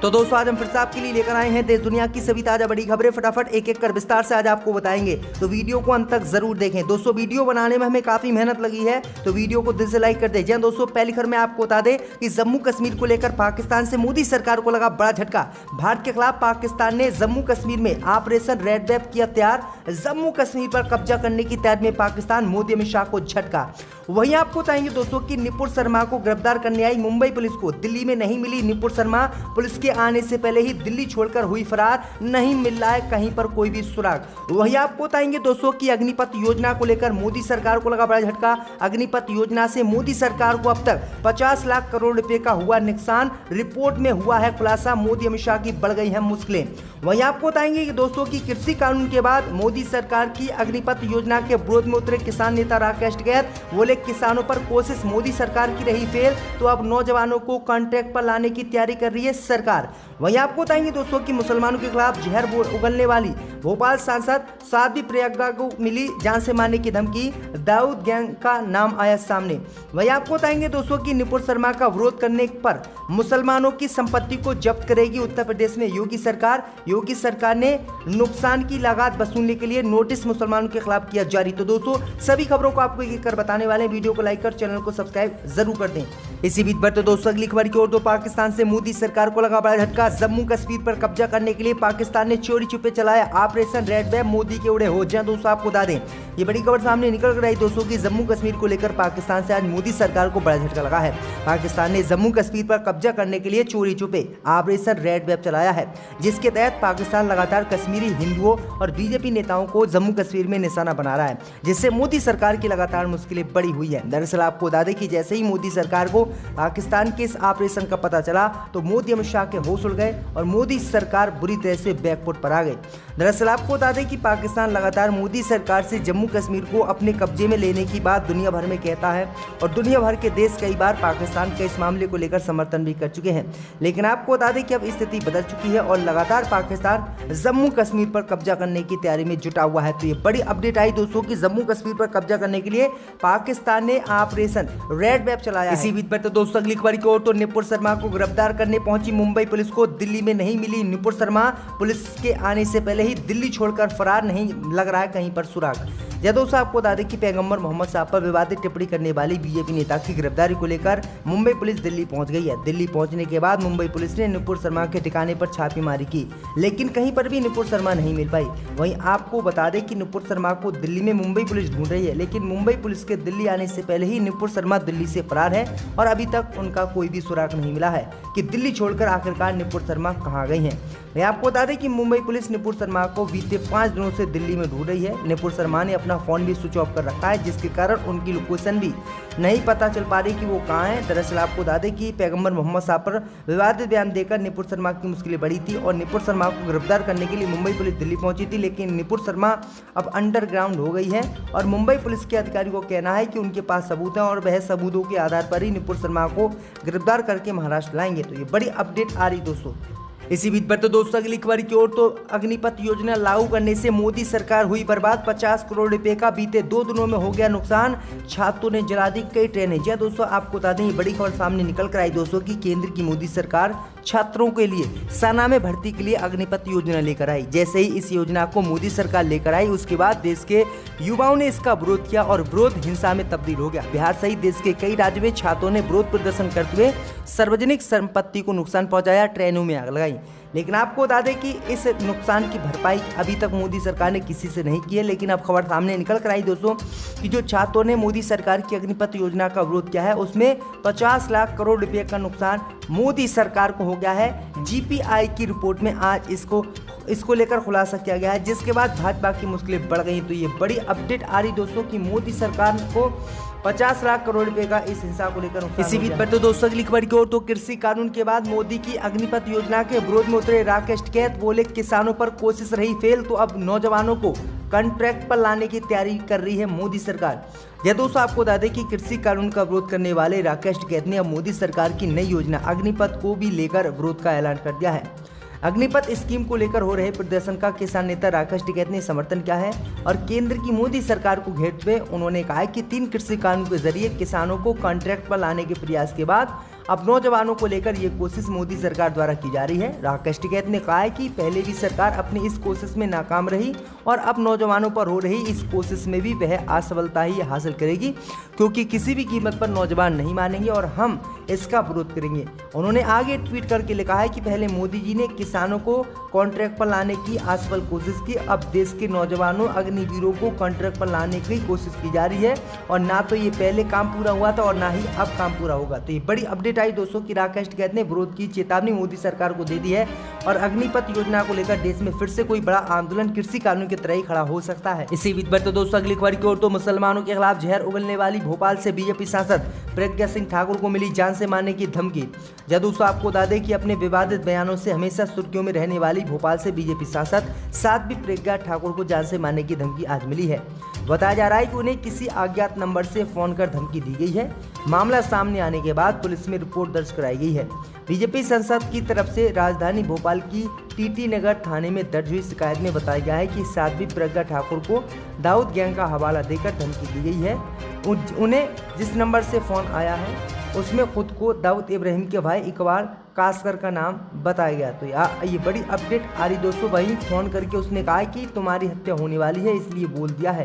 तो दोस्तों आज हम फिर से आपके लिए लेकर आए हैं देश दुनिया की सभी ताजा बड़ी खबरें। फटाफट एक एक कर विस्तार से आज आपको बताएंगे, तो वीडियो को अंत तक जरूर देखें। दोस्तों वीडियो बनाने में हमें काफी मेहनत लगी है, तो वीडियो को दिल से लाइक कर दें। दोस्तों पहली खबर में आपको बता दें कि जम्मू कश्मीर को लेकर पाकिस्तान से मोदी सरकार को लगा बड़ा झटका। भारत के खिलाफ पाकिस्तान ने जम्मू कश्मीर में ऑपरेशन रेड वेब किया तैयार। जम्मू कश्मीर पर कब्जा करने की तैयारी में पाकिस्तान, मोदी अमित शाह को झटका। वहीं आपको बताएंगे दोस्तों कि नुपुर शर्मा को गिरफ्तार करने आई मुंबई पुलिस को दिल्ली में नहीं मिली नुपुर शर्मा। पुलिस के आने से पहले ही दिल्ली छोड़कर हुई फरार, नहीं मिल रहा है कहीं पर कोई भी सुराग। वहीं आपको बताएंगे दोस्तों कि अग्निपथ योजना को लेकर मोदी सरकार को लगा बड़ा झटका। अग्निपथ योजना से मोदी सरकार को अब तक 50 लाख करोड़ रुपए का हुआ नुकसान, रिपोर्ट में हुआ है खुलासा। मोदी अमित शाह की बढ़ गई है मुश्किलें। वहीं आपको बताएंगे कि दोस्तों की कृषि कानून के बाद मोदी सरकार की अग्निपथ योजना के विरोध में उतरे किसान नेता राकेश टिकैत। बोले किसानों पर कोशिश मोदी सरकार की रही फेल, तो अब नौजवानों को कॉन्ट्रैक्ट पर लाने की तैयारी कर रही है सरकार। वहीं आपको बताएंगे दोस्तों कि मुसलमानों के खिलाफ जहर उगलने वाली भोपाल सांसद साध्वी प्रज्ञा को मिली जान से मारने की धमकी। दाऊद गैंग का नाम आया सामने। वहीं आपको बताएंगे दोस्तों कि नुपुर शर्मा का विरोध करने पर मुसलमानों की संपत्ति को जब्त करेगी उत्तर प्रदेश में योगी सरकार। योगी सरकार ने नुकसान की लागत वसूलने के लिए नोटिस मुसलमानों के खिलाफ किया जारी। तो दोस्तों सभी खबरों को आपको एक कर बताने वाले हैं, वीडियो को लाइक कर चैनल को सब्सक्राइब जरूर कर दें। इसी बीच पर तो दोस्तों अगली खबर की ओर, तो पाकिस्तान से मोदी सरकार को लगा बड़ा झटका। जम्मू कश्मीर पर कब्जा करने के लिए पाकिस्तान ने चोरी छुपे चलाया ऑपरेशन रेड वेब, मोदी के उड़े हो जाए। दोस्तों आपको बता दें ये बड़ी खबर सामने निकल कर आई दोस्तों की जम्मू कश्मीर को लेकर पाकिस्तान से आज मोदी सरकार को बड़ा झटका लगा है। पाकिस्तान ने जम्मू कश्मीर पर कब्जा करने के लिए चोरी छुपे ऑपरेशन रेड वेब चलाया है, जिसके तहत पाकिस्तान लगातार कश्मीरी हिंदुओं और बीजेपी नेताओं को जम्मू कश्मीर में निशाना बना रहा है, जिससे मोदी सरकार की लगातार मुश्किलें बढ़ी हुई है। दरअसल आपको बता दें कि जैसे ही मोदी सरकार को पाकिस्तान के इस ऑपरेशन का पता चला, तो मोदी अमित शाह के होश उड़ गए और मोदी सरकार बुरी तरह से बैकफुट पर आ गई। दरअसल आपको बता दें कि पाकिस्तान लगातार मोदी सरकार से जम्मू कश्मीर को अपने कब्जे में लेने की बात दुनिया भर में कहता है, और दुनिया भर के देश कई बार पाकिस्तान के इस मामले को लेकर समर्थन भी कर चुके हैं। लेकिन आपको बता दें कि अब स्थिति बदल चुकी है और लगातार पाकिस्तान जम्मू कश्मीर पर कब्जा करने की तैयारी में जुटा हुआ है। तो ये बड़ी अपडेट आई दोस्तों कि जम्मू कश्मीर पर कब्जा करने के लिए पाकिस्तान ने ऑपरेशन रेड वेब चलाया। इसी बीच पर तो दोस्तों अगली खबर की ओर, तो नुपुर शर्मा को गिरफ्तार करने पहुंची मुंबई पुलिस को दिल्ली में नहीं मिली नुपुर शर्मा। पुलिस के आने से पहले ही दिल्ली छोड़कर फरार, नहीं लग रहा है कहीं पर सुराग। दोस्तों आपको बता दें कि पैगंबर मोहम्मद साहब पर विवादित टिप्पणी करने वाली बीजेपी नेता की गिरफ्तारी को लेकर मुंबई पुलिस दिल्ली पहुंच गई है। दिल्ली पहुंचने के बाद मुंबई पुलिस ने नुपुर शर्मा के ठिकाने पर छापेमारी की, लेकिन कहीं पर भी नुपुर शर्मा नहीं मिल पाई। वहीं आपको बता दें कि नुपुर शर्मा को दिल्ली में मुंबई पुलिस ढूंढ रही है, लेकिन मुंबई पुलिस के दिल्ली आने से पहले ही नुपुर शर्मा दिल्ली से फरार है और अभी तक उनका कोई भी सुराग नहीं मिला है कि दिल्ली छोड़कर आखिरकार नुपुर शर्मा कहाँ गई हैं। मैं आपको बता दें कि मुंबई पुलिस नुपुर शर्मा को बीते 5 दिनों से दिल्ली में ढूंढ रही है। नुपुर शर्मा ने अपना फोन भी स्विच ऑफ कर रखा है, जिसके कारण उनकी लोकेशन भी नहीं पता चल पा रही कि वो कहाँ है। दरअसल आपको बता दें कि पैगंबर मोहम्मद साहब पर विवादित बयान देकर नुपुर शर्मा की मुश्किलें बढ़ी थी और नुपुर शर्मा को गिरफ्तार करने के लिए मुंबई पुलिस दिल्ली पहुंची थी, लेकिन नुपुर शर्मा अब अंडरग्राउंड हो गई है और मुंबई पुलिस के अधिकारी को कहना है कि उनके पास सबूत हैं और वह सबूतों के आधार पर ही नुपुर शर्मा को गिरफ्तार करके महाराष्ट्र लाएंगे। तो ये बड़ी अपडेट आ रही दोस्तों। इसी बीच पर तो दोस्तों अगली खबर की ओर, तो अग्निपथ योजना लागू करने से मोदी सरकार हुई बर्बाद। 50 करोड़ रुपए का बीते 2 दिनों में हो गया नुकसान, छात्रों ने जला दी कई ट्रेनें। जी दोस्तों आपको बता दें ये बड़ी खबर सामने निकल कर आई दोस्तों की केंद्र की मोदी सरकार छात्रों के लिए सेना में भर्ती के लिए अग्निपथ योजना लेकर आई। जैसे ही इस योजना को मोदी सरकार लेकर आई, उसके बाद देश के युवाओं ने इसका विरोध किया और विरोध हिंसा में तब्दील हो गया। बिहार सहित देश के कई राज्यों में छात्रों ने विरोध प्रदर्शन करते हुए सार्वजनिक संपत्ति को नुकसान पहुंचाया, ट्रेनों में आग लगाई। लेकिन आपको बता दें कि इस नुकसान की भरपाई अभी तक मोदी सरकार ने किसी से नहीं की है। लेकिन अब खबर सामने निकल कर आई दोस्तों कि जो छात्रों ने मोदी सरकार की अग्निपथ योजना का विरोध किया है, उसमें 50 लाख करोड़ रुपए का नुकसान मोदी सरकार को हो गया है। जीपीआई की रिपोर्ट में आज इसको लेकर खुलासा किया गया है, जिसके बाद भाजपा की मुश्किलें बढ़ गई। तो ये बड़ी अपडेट आ रही दोस्तों कि मोदी सरकार को 50 लाख करोड़ रुपए का इस हिंसा को लेकर इसी बीच पर तो दोस्तों अगली खबर की ओर, तो कृषि कानून के बाद मोदी की अग्निपथ योजना के विरोध में उतरे राकेश टिकैत। बोले किसानों पर कोशिश रही फेल, तो अब नौजवानों को कॉन्ट्रैक्ट पर लाने की तैयारी कर रही है मोदी सरकार। यह दोस्तों आपको बता दें कि कृषि कानून का विरोध करने वाले राकेश टिकैत ने अब मोदी सरकार की नई योजना अग्निपथ को भी लेकर विरोध का ऐलान कर दिया है। अग्निपथ स्कीम को लेकर हो रहे प्रदर्शन का किसान नेता राकेश टिकैत ने समर्थन किया है और केंद्र की मोदी सरकार को घेरते हुए उन्होंने कहा कि 3 कृषि कानून के जरिए किसानों को कॉन्ट्रैक्ट पर लाने के प्रयास के बाद अब नौजवानों को लेकर ये कोशिश मोदी सरकार द्वारा की जा रही है। राकेश टिकैत ने कहा है कि पहले भी सरकार अपनी इस कोशिश में नाकाम रही और अब नौजवानों पर हो रही इस कोशिश में भी वह असफलता ही हासिल करेगी, क्योंकि किसी भी कीमत पर नौजवान नहीं मानेंगे और हम इसका विरोध करेंगे। उन्होंने आगे ट्वीट करके लिखा है कि पहले मोदी जी ने किसानों को कॉन्ट्रैक्ट पर लाने की असफल कोशिश की, अब देश के नौजवानों अग्निवीरों को कॉन्ट्रैक्ट पर लाने की कोशिश की जा रही है और ना तो ये पहले काम पूरा हुआ था और ना ही अब काम पूरा होगा। तो ये बड़ी अपडेट आई दोस्तों कि राकेश टिकैत ने विरोध की चेतावनी मोदी सरकार को दे दी है और अग्निपथ योजना को लेकर देश में फिर से कोई बड़ा आंदोलन कृषि कानून की तरह ही खड़ा हो सकता है। इसी बीच बढ़ते दोस्तों अगली खबर की ओर, तो मुसलमानों के खिलाफ जहर उगलने वाली भोपाल से बीजेपी सांसद प्रज्ञा सिंह ठाकुर को मिली जान से मारने की धमकी। जदों आपको बता दें कि अपने विवादित बयानों से हमेशा सुर्खियों में रहने वाली भोपाल से बीजेपी सांसद साध्वी प्रज्ञा ठाकुर को जान से मारने की धमकी आज मिली है। बताया जा रहा है कि उन्हें किसी अज्ञात नंबर से फोन कर धमकी दी गई है। मामला सामने आने के बाद पुलिस में रिपोर्ट दर्ज कराई गई है। बीजेपी सांसद की तरफ से राजधानी भोपाल की टीटी नगर थाने में दर्ज हुई शिकायत में बताया गया है कि साध्वी प्रज्ञा ठाकुर को दाऊद गैंग का हवाला देकर धमकी दी गई है। उन्हें जिस नंबर से फोन आया है उसमें खुद को दाऊद इब्राहिम के भाई इकबाल कासकर का नाम बताया गया। तो ये बड़ी अपडेट आ रही दोस्तों। वहीं फोन करके उसने कहा कि तुम्हारी हत्या होने वाली है, इसलिए बोल दिया है।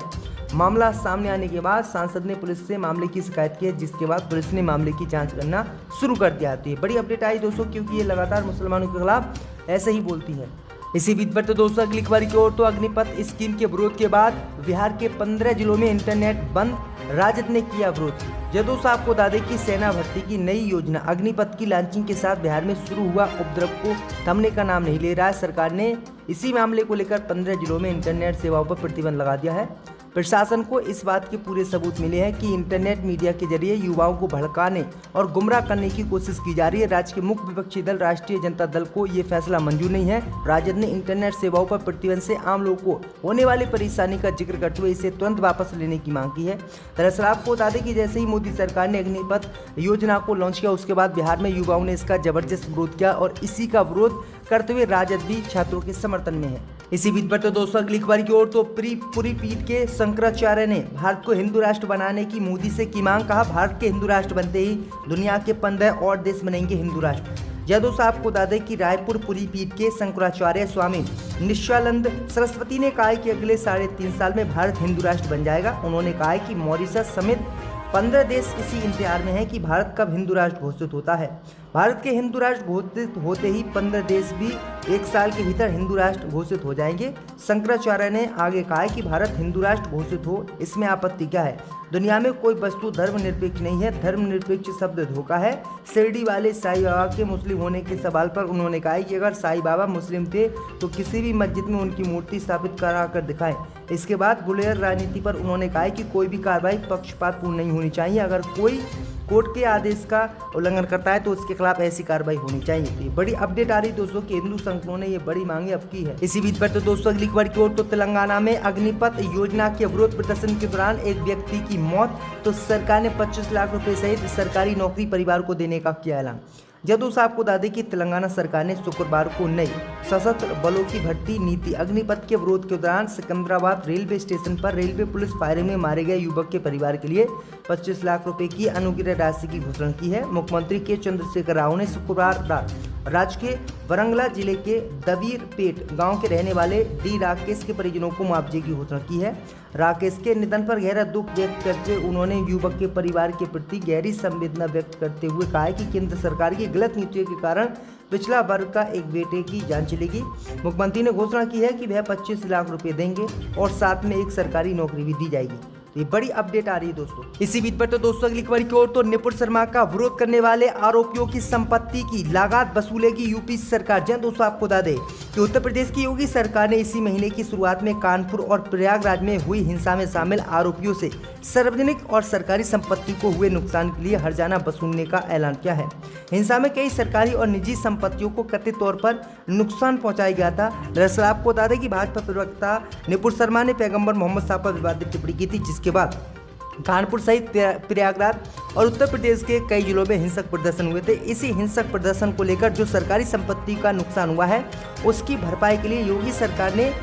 मामला सामने आने के बाद सांसद ने पुलिस से मामले की शिकायत की है, जिसके बाद पुलिस ने मामले की जांच करना शुरू कर दिया। तो ये बड़ी अपडेट आई दोस्तों, क्योंकि ये लगातार मुसलमानों के खिलाफ ऐसे ही बोलती है। इसी बीच पर तो दोस्तों अगली खबर की ओर, तो अग्निपथ स्कीम के विरोध के बाद बिहार के 15 जिलों में इंटरनेट बंद, राजद ने किया विरोध। जदों आपको बता दें कि सेना भर्ती की नई योजना अग्निपथ की लॉन्चिंग के साथ बिहार में शुरू हुआ उपद्रव को थमने का नाम नहीं ले रहा है। सरकार ने इसी मामले को लेकर 15 जिलों में इंटरनेट सेवाओं पर प्रतिबंध लगा दिया है। प्रशासन को इस बात के पूरे सबूत मिले हैं कि इंटरनेट मीडिया के जरिए युवाओं को भड़काने और गुमराह करने की कोशिश की जा रही है। राज्य के मुख्य विपक्षी दल राष्ट्रीय जनता दल को ये फैसला मंजूर नहीं है। राजद ने इंटरनेट सेवाओं पर प्रतिबंध से आम लोगों को होने वाली परेशानी का जिक्र करते हुए इसे तुरंत वापस लेने की मांग की है। दरअसल आपको बता दें कि जैसे ही मोदी सरकार ने अग्निपथ योजना को लॉन्च किया, उसके बाद बिहार में युवाओं ने इसका जबरदस्त विरोध किया और इसी का विरोध करते हुए राजद भी छात्रों के समर्थन में है। इसी बीच पर तो दोस्तों अगली खबर की ओर, तो पूरी पीठ के शंकराचार्य ने भारत को हिंदू राष्ट्र बनाने की मोदी से की मांग। कहा, भारत के हिंदू राष्ट्र बनते ही दुनिया के 15 और देश बनेंगे हिंदू राष्ट्र। जदों साहब को बता दें कि रायपुर पुरी पीठ के शंकराचार्य स्वामी निश्चलानंद सरस्वती ने कहा कि अगले 3.5 साल में भारत हिंदू राष्ट्र बन जाएगा। उन्होंने कहा है कि मॉरिशस समेत 15 देश इसी इंतजार में है कि भारत कब हिंदू राष्ट्र घोषित होता है। भारत के हिंदू राष्ट्र घोषित होते ही 15 देश भी 1 साल के भीतर हिंदू राष्ट्र घोषित हो जाएंगे। शंकराचार्य ने आगे कहा है कि भारत हिंदू राष्ट्र घोषित हो, इसमें आपत्ति क्या है? दुनिया में कोई वस्तु धर्मनिरपेक्ष नहीं है। धर्मनिरपेक्ष शब्द धोखा है। शिरडी वाले साईं बाबा के मुस्लिम होने के सवाल पर उन्होंने कहा कि अगर साईं बाबा मुस्लिम थे तो किसी भी मस्जिद में उनकी मूर्ति स्थापित करा कर दिखाएं। इसके बाद गुलेर राजनीति पर उन्होंने कहा कि कोई भी कार्रवाई पक्षपातपूर्ण नहीं होनी चाहिए। अगर कोई कोर्ट के आदेश का उल्लंघन करता है तो उसके खिलाफ ऐसी कार्रवाई होनी चाहिए। तो ये बड़ी अपडेट आ रही दोस्तों कि हिंदू संगठनों ने ये बड़ी मांगे अब की है। इसी बीच पर तो दोस्तों अगली खबर की ओर, तो तेलंगाना में अग्निपथ योजना के विरोध प्रदर्शन के दौरान एक व्यक्ति की मौत, तो सरकार ने 25 लाख रुपए सहित सरकारी नौकरी परिवार को देने का किया ऐलान। जदों साहब को बता दें कि तेलंगाना सरकार ने शुक्रवार को नई सशस्त्र बलों की भर्ती नीति अग्निपथ के विरोध के दौरान सिकंदराबाद रेलवे स्टेशन पर रेलवे पुलिस फायरिंग में मारे गए युवक के परिवार के लिए 25 लाख रुपए की अनुग्रह राशि की घोषणा की है। मुख्यमंत्री के चंद्रशेखर राव ने शुक्रवार रात राज्य के वरंगला जिले के दबीरपेट गांव के रहने वाले डी राकेश के परिजनों को मुआवजे की घोषणा की है। राकेश के निधन पर गहरा दुख व्यक्त करते उन्होंने युवक के परिवार के प्रति गहरी संवेदना व्यक्त करते हुए कहा कि केंद्र सरकार की गलत नीतियों के कारण पिछड़ा वर्ग का एक बेटे की जान चलेगी। मुख्यमंत्री ने घोषणा की है कि वह 25 लाख रुपए देंगे और साथ में एक सरकारी नौकरी भी दी जाएगी। ये बड़ी अपडेट आ रही है दोस्तों। इसी बीच पर तो दोस्तों अगली खबर की ओर, तो निपुण शर्मा का विरोध करने वाले आरोपियों की संपत्ति की लागत वसूलेगी यूपी सरकार। जय दोस्तों आपको बता दें कि उत्तर प्रदेश की योगी सरकार ने इसी महीने की शुरुआत में कानपुर और प्रयागराज में हुई हिंसा में शामिल आरोपियों से सार्वजनिक और सरकारी संपत्ति को हुए नुकसान के लिए हर्जाना वसूलने का ऐलान किया है। हिंसा में कई सरकारी और निजी संपत्तियों को कथित तौर पर नुकसान पहुंचाया गया था। दरअसल आपको बता दें कि भाजपा प्रवक्ता निपुण शर्मा ने पैगंबर मोहम्मद साहब पर विवादित टिप्पणी की थी, जिसके बाद कानपुर सहित प्रयागराज और उत्तर प्रदेश के कई जिलों में हिंसक प्रदर्शन हुए थे। इसी हिंसक प्रदर्शन को लेकर जो सरकारी संपत्ति का नुकसान हुआ है उसकी भरपाई के लिए योगी सरकार ने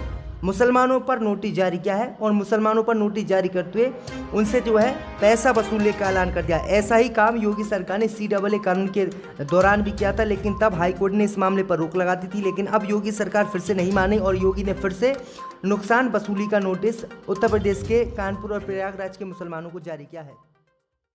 मुसलमानों पर नोटिस जारी किया है और मुसलमानों पर नोटिस जारी करते हुए उनसे जो है पैसा वसूलने का ऐलान कर दिया। ऐसा ही काम योगी सरकार ने CAA कानून के दौरान भी किया था, लेकिन तब हाईकोर्ट ने इस मामले पर रोक लगा दी थी। लेकिन अब योगी सरकार फिर से नहीं मानी और योगी ने फिर से नुकसान वसूली का नोटिस उत्तर प्रदेश के कानपुर और प्रयागराज के मुसलमानों को जारी किया है।